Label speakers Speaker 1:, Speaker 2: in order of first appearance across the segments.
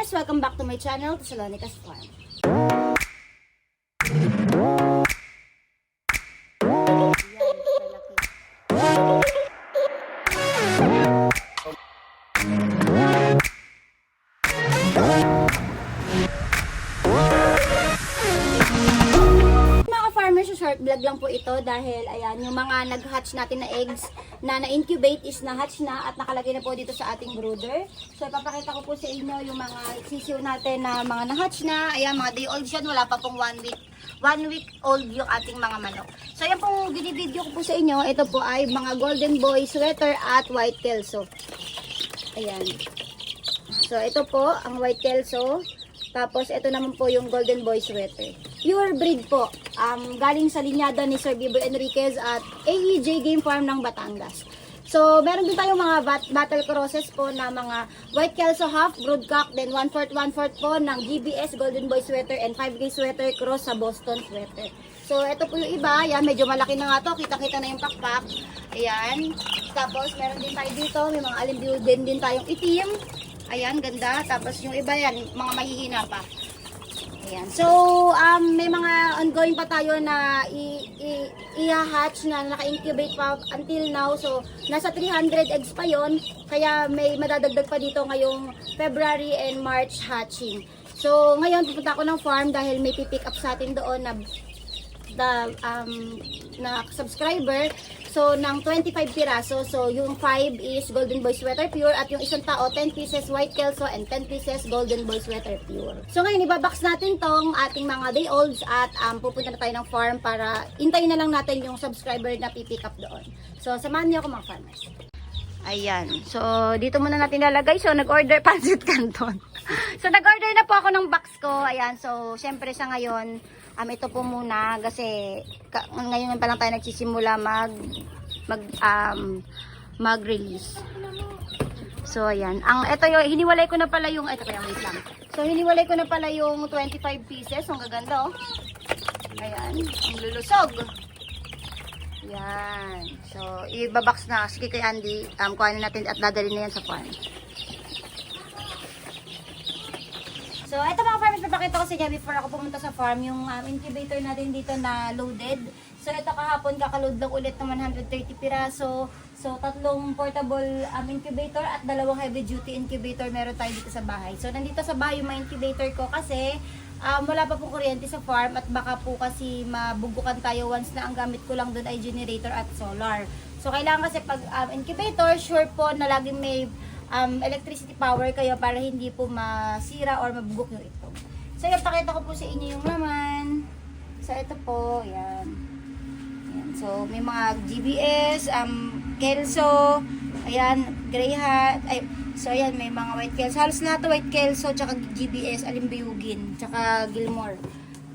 Speaker 1: farmers! Welcome back to my channel, Thessalonica's Farm. Short vlog lang po ito dahil ayan, yung mga nag-hatch natin na eggs na na-incubate is na-hatch na at nakalagay na po dito sa ating brooder. So ipapakita ko po sa inyo yung mga sisiw natin na mga na-hatch na. Ayan, mga day old yan, wala pa pong 1 week. 1 week old yung ating mga manok. So yan pong binibideo ko po sa inyo, ito po ay mga golden boy sweater at white kelso. Ayan. So ito po ang white kelso. Tapos, ito naman po yung Golden Boy sweater. Pure breed po. Galing sa linyada ni Sir Bibo Enriquez at AEJ Game Farm ng Batangas. So, meron din tayong mga battle crosses po na mga White Kelso half, broodcock, then 1/4 po ng GBS Golden Boy sweater and 5K sweater cross sa Boston sweater. So, ito po yung iba. Yan, medyo malaki na nga to. Kita-kita na yung pakpak. Ayan. Tapos, meron din tayo dito. May mga alimbiw din tayong itim. Ayan, ganda. Tapos yung iba yan, mga mahihina pa. Ayan. So, may mga ongoing pa tayo na i-hatch na naka-incubate pa until now. So, nasa 300 eggs pa yon. Kaya may madadagdag pa dito ngayong February and March hatching. So, ngayon pupunta ako ng farm dahil may pipick up sa atin doon na subscriber. So, ng 25 piraso. So, yung 5 is Golden Boy Sweater Pure at yung isang tao, 10 pieces White Kelso and 10 pieces Golden Boy Sweater Pure. So, ngayon, ibabox natin tong ating mga day olds at pupunta na tayo ng farm para intayin na lang natin yung subscriber na pipick up doon. So, samahan niyo ako mga farmers. Ayan. So, dito muna natin lalagay. So, nag-order pancit canton. So, nag-order na po ako ng box ko. Ayan. So, syempre sa ngayon, ito po muna kasi ngayon pa lang tayo nagsisimula mag-release. So, ayan. Ito yung, hiniwalay ko na pala yung, ito kaya wait lang. So, hiniwalay ko na pala yung 25 pieces. Ang gaganda, oh. Ayan. Ang lulusog. Ayan. So, ibabox na. Sige kay Andy, kuhanin natin at dadalhin na yan sa farm. So, ito mga farmers, papakita ko sa inyo before ako pumunta sa farm, yung incubator natin dito na loaded. So, ito kahapon kakaload lang ulit ng 130 piraso. So, 3 portable incubator at 2 heavy duty incubator meron tayo dito sa bahay. So, nandito sa bahay yung mga incubator ko kasi wala pa po kuryente sa farm at baka po kasi mabubukan tayo once na ang gamit ko lang doon ay generator at solar. So, kailangan kasi pag incubator, sure po na laging may electricity power kayo para hindi po masira or mabugok yung itlog. So, yan, pakita ko po sa inyo yung laman. So, ito po, yan. Ayan. So, may mga GBS, Kelso, ayan, Grey Hat, so, ayan, may mga White Kelso. Halos lahat White Kelso, tsaka GBS, Alimbiyugin, tsaka Gilmore.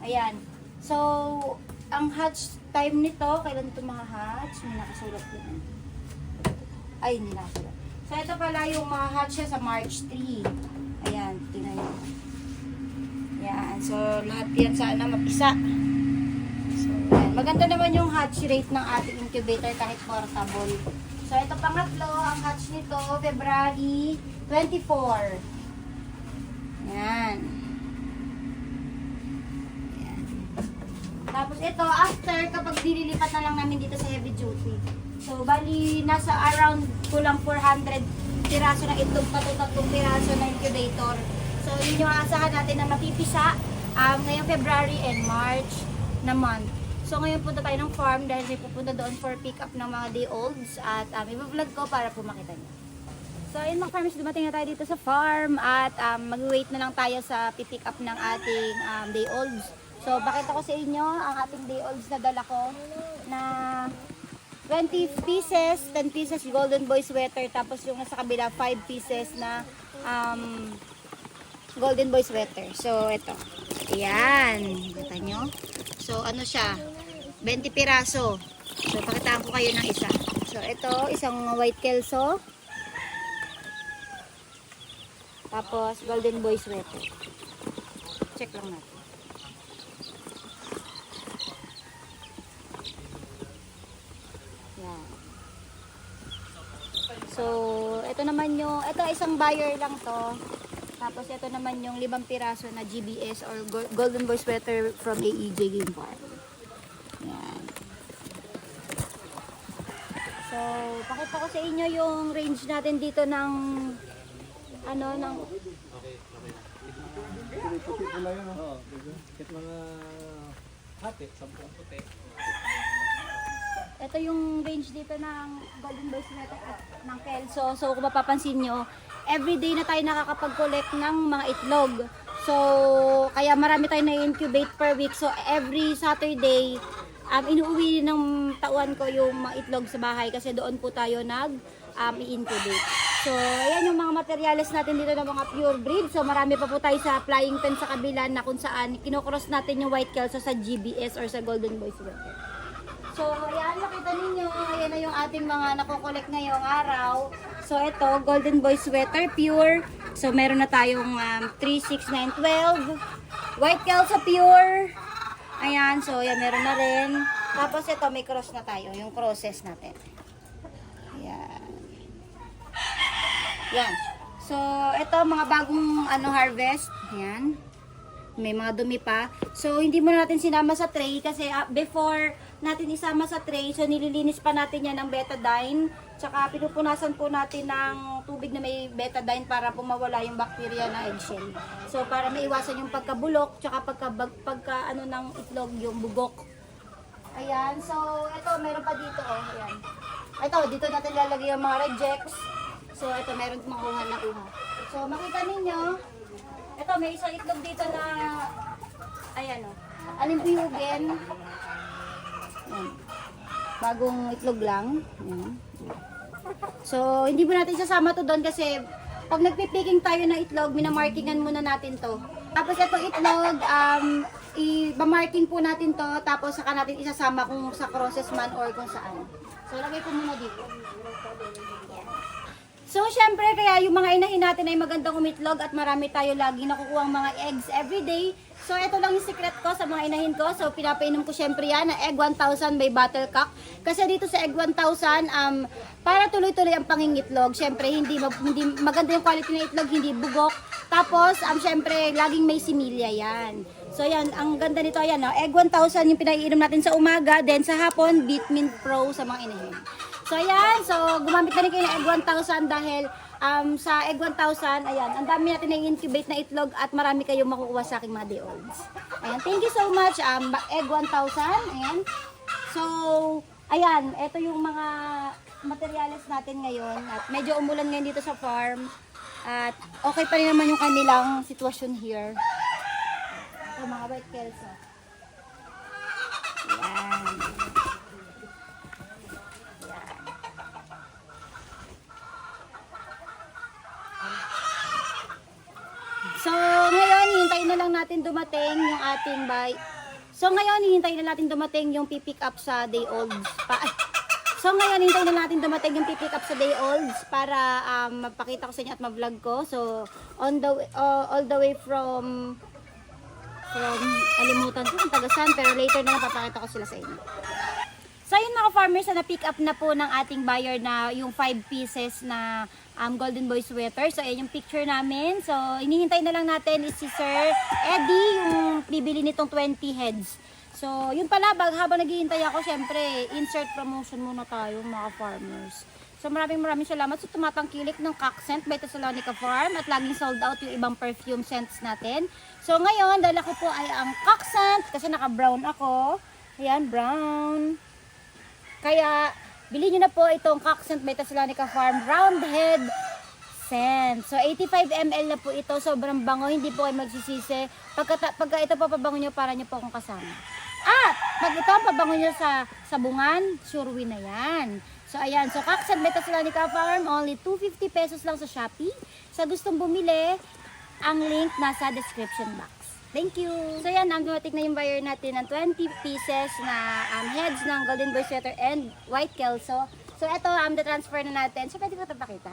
Speaker 1: Ayan. So, ang hatch time nito, kailan ito mga hatch? May nakasulat din. Ay, hindi nakasulat. So, ito pala yung mga hatch siya sa March 3. Ayan, tingnan nyo. Ayan, so lahat yan sana mapisa. So, ayan. Maganda naman yung hatch rate ng ating incubator kahit portable. So, ito pangatlo, ang hatch nito, February 24. Ayan. Ayan. Tapos ito, after, kapag nililipat na lang namin dito sa heavy duty. So, bali, nasa around kulang 400 piraso ng itlog, pati 3 piraso na incubator. So, yun yung asahan natin na mapipisa ngayong February and March na month. So, ngayon punta tayo ng farm dahil may pupunta doon for pick up ng mga day olds at i-vlog ko para po makita nyo. So, ayun mga farmers, dumating na tayo dito sa farm at mag-wait na lang tayo sa pick up ng ating day olds. So, pakita ko sa inyo ang ating day olds na dala ko na 20 pieces, 10 pieces Golden Boy sweater, tapos yung nasa kabila 5 pieces na Golden Boy sweater. So, ito. Ayan. Kita nyo? So, ano siya? 20 piraso. So, pakitaan ko kayo ng isa. So, ito, isang White Kelso. Tapos, Golden Boy sweater. Check lang natin. Yan. So, ito naman yung, ito isang buyer lang to. Tapos ito naman yung 5 piraso na GBS or Golden Boy sweater from AEJ Game Farm. Yan. So, pakita ko sa inyo yung range natin dito ng ano, ng
Speaker 2: Puti pula yun, oh. Kahit mga hati, 10 puti.
Speaker 1: ito yung range dito ng Golden Boy sweater at ng Kelso. So, kung mapapansin nyo, everyday na tayo nakakapag-collect ng mga itlog. So, kaya marami tayo na-incubate per week. So, every Saturday, inuuwi ng tauhan ko yung mga itlog sa bahay kasi doon po tayo i-incubate. So, ayan yung mga materials natin dito ng mga pure breed. So, marami pa po tayo sa flying pen sa kabila na kung saan kinocross natin yung white kelso sa GBS or sa Golden Boy sweater. So, ayan, makita ninyo, ayan na yung ating mga nakokolekt ngayong araw. So, ito, Golden Boy sweater, pure. So, meron na tayong 3, 6, 9, 12. White kelso pure. Ayan, so, ayan, meron na rin. Tapos, ito, may cross na tayo, yung crosses natin. Ayan. Yan. So, ito mga bagong harvest. Ayan. May mga dumi pa. So, hindi mo natin sinama sa tray kasi before natin isama sa tray, so nililinis pa natin yan ng betadine. Tsaka pinupunasan po natin ng tubig na may betadine para pumawala yung bacteria ng eggshell. So, para maiwasan yung pagkabulok, tsaka pagka ng itlog, yung bugok. Ayan. So, ito, meron pa dito. Oh, ayan. Ito, dito natin lalagay yung mga rejects. So, ito, meron makuha na uha. So, makita ninyo, ito, may isang itlog dito na, ayan o, alimpiyugin. Ayan. Bagong itlog lang. Ayan. So, hindi mo natin sasama to doon kasi, pag nagpipiking tayo ng itlog, minamarkingan muna natin to. Tapos, itong itlog, i-marking po natin to, tapos saka natin isasama kung sa crosses man or kung saan. So, lagay ko muna dito. So, syempre, kaya yung mga inahin natin ay magandang umitlog at marami tayo lagi nakukuha mga eggs everyday. So, ito lang yung secret ko sa mga inahin ko. So, pinapainom ko syempre yan na egg 1000 by Battlecock. Kasi dito sa egg 1000, para tuloy-tuloy ang pangingitlog. Syempre, hindi maganda yung quality ng itlog, hindi bugok. Tapos, syempre, laging may similya yan. So, yan, ang ganda nito, ayan, no? Egg 1000 yung pinaiinom natin sa umaga, then sa hapon, Beatmint Pro sa mga inahin. So, ayan. So, gumamit na rin kayo ng egg 1000 dahil sa egg 1000, ayan, ang dami natin na incubate na itlog at marami kayong makukuha sa aking mga day olds. Ayan, thank you so much, egg 1000. Ayan. So, ayan, ito yung mga materials natin ngayon. At medyo umulan ngayon dito sa farm. At okay pa rin naman yung kanilang sitwasyon here. Ito, mga white kelso. Ayan. So, ngayon, hintayin na lang natin dumating yung ating So, ngayon, hintayin na natin dumating yung pipick up sa day olds. So, ngayon, hintayin na natin dumating yung pipick up sa day olds para mapakita ko sa inyo at ma-vlog ko. So, on the way, all the way from alimutan ko kung taga-saan, pero later na lang papakita ko sila sa inyo. So, yun mga farmers, na pick up na po ng ating buyer na yung 5 pieces na Golden Boy sweater. So, ayan yung picture namin. So, inihintay na lang natin is si Sir Eddie, yung bibili nitong 20 heads. So, yun pala, habang naghihintay ako, syempre, insert promotion muna tayo mga farmers. So, maraming salamat sa tumatangkilik ng Cock Scent by Thessalonica Farm at laging sold out yung ibang perfume scents natin. So, ngayon, dala ko po ay ang Cock Scent kasi naka-brown ako. Ayan, brown. Kaya, bilhin nyo na po itong Cock Scent by Thessalonica Farm Roundhead Scent. So, 85 ml na po ito. Sobrang bango. Hindi po kayo magsisisi. Pagka ito po pabango nyo, para nyo po akong kasama. At, pag ito pabango nyo sa sabungan, sure win na yan. So, ayan. So, Cock Scent by Thessalonica Farm, only 250 pesos lang sa Shopee. Sa gustong bumili, ang link nasa description box. Thank you! So yan, dumating na yung buyer natin ng 20 pieces na heads ng Golden Boy sweater and white kelso. So ito, the-transfer na natin. So pwede ko ito pakita.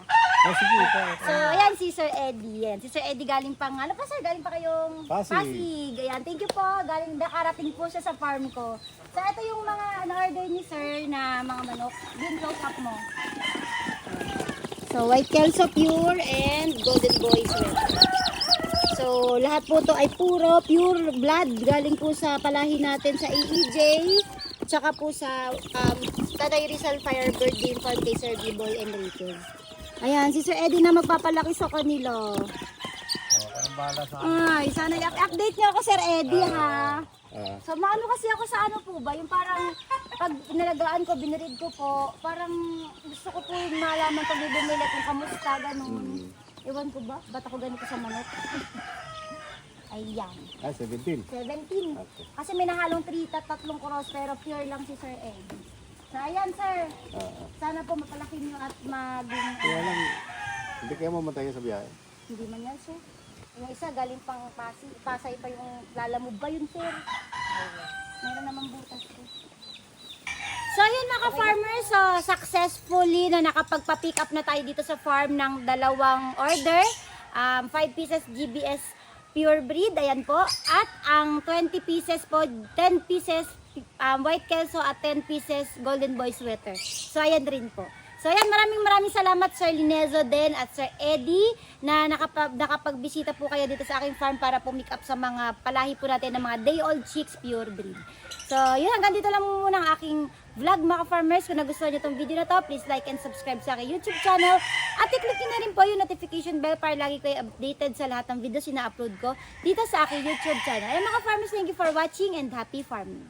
Speaker 2: Sige,
Speaker 1: So ayan, si Sir Eddie. Yan. Si Sir Eddie galing pang, ano pa sir? Galing pa kayong
Speaker 2: Pasig.
Speaker 1: Ayan, thank you po. Nakarating po siya sa farm ko. So ito yung mga order ni sir na mga manok. Din close up mo. So white kelso pure and Golden Boy sweater. So, lahat po to ay puro pure blood. Galing po sa palahi natin sa AEJ. Tsaka po sa Tatay Rizal Firebird din for kay Sir B-Boy Enriquez. Ayan, si Sir Eddie na magpapalaki sa kanila.
Speaker 2: Parang bahala sa
Speaker 1: Ay, sana i-update niyo ako, Sir Eddie, ha? So, maano kasi ako sa ano po ba? Yung parang, pag inalagaan ko, binirid ko po, parang gusto ko po yung malaman pag may bumili kung kamusta, ganun. Ewan ko ba? Ba't ako ganito sa manok? Ayan.
Speaker 2: 17.
Speaker 1: 17. Kasi may nahalong 3 cross, pero pure lang si Sir Eddie. So, ayan, sir. Sana po mapalaki niyo at maging...
Speaker 2: Kaya lang, hindi kayo mamatay sa biyahe.
Speaker 1: Hindi man yan, sir. Yung isa, galing pang Pasay pa yung lalamove ba yun, sir? Meron naman butas ko. So, yun mga farmers, so, successfully na nakapagpa-pick up na tayo dito sa farm ng dalawang order. 5 pieces GBS pure breed, ayan po. At ang 20 pieces po, 10 pieces white kelso at 10 pieces golden boy sweater. So, ayan rin po. So ayan, maraming salamat Sir Linezo din at Sir Eddie na nakapagbisita po kayo dito sa aking farm para po-make up sa mga palahi po natin ng mga day-old chicks pure breed. So yun, hanggang dito lang muna ang aking vlog mga farmers. Kung nagustuhan nyo itong video na to, please like and subscribe sa aking YouTube channel at i-click nyo na rin po yung notification bell para lagi kayo updated sa lahat ng videos na upload ko dito sa aking YouTube channel. Ayan mga farmers, thank you for watching and happy farming!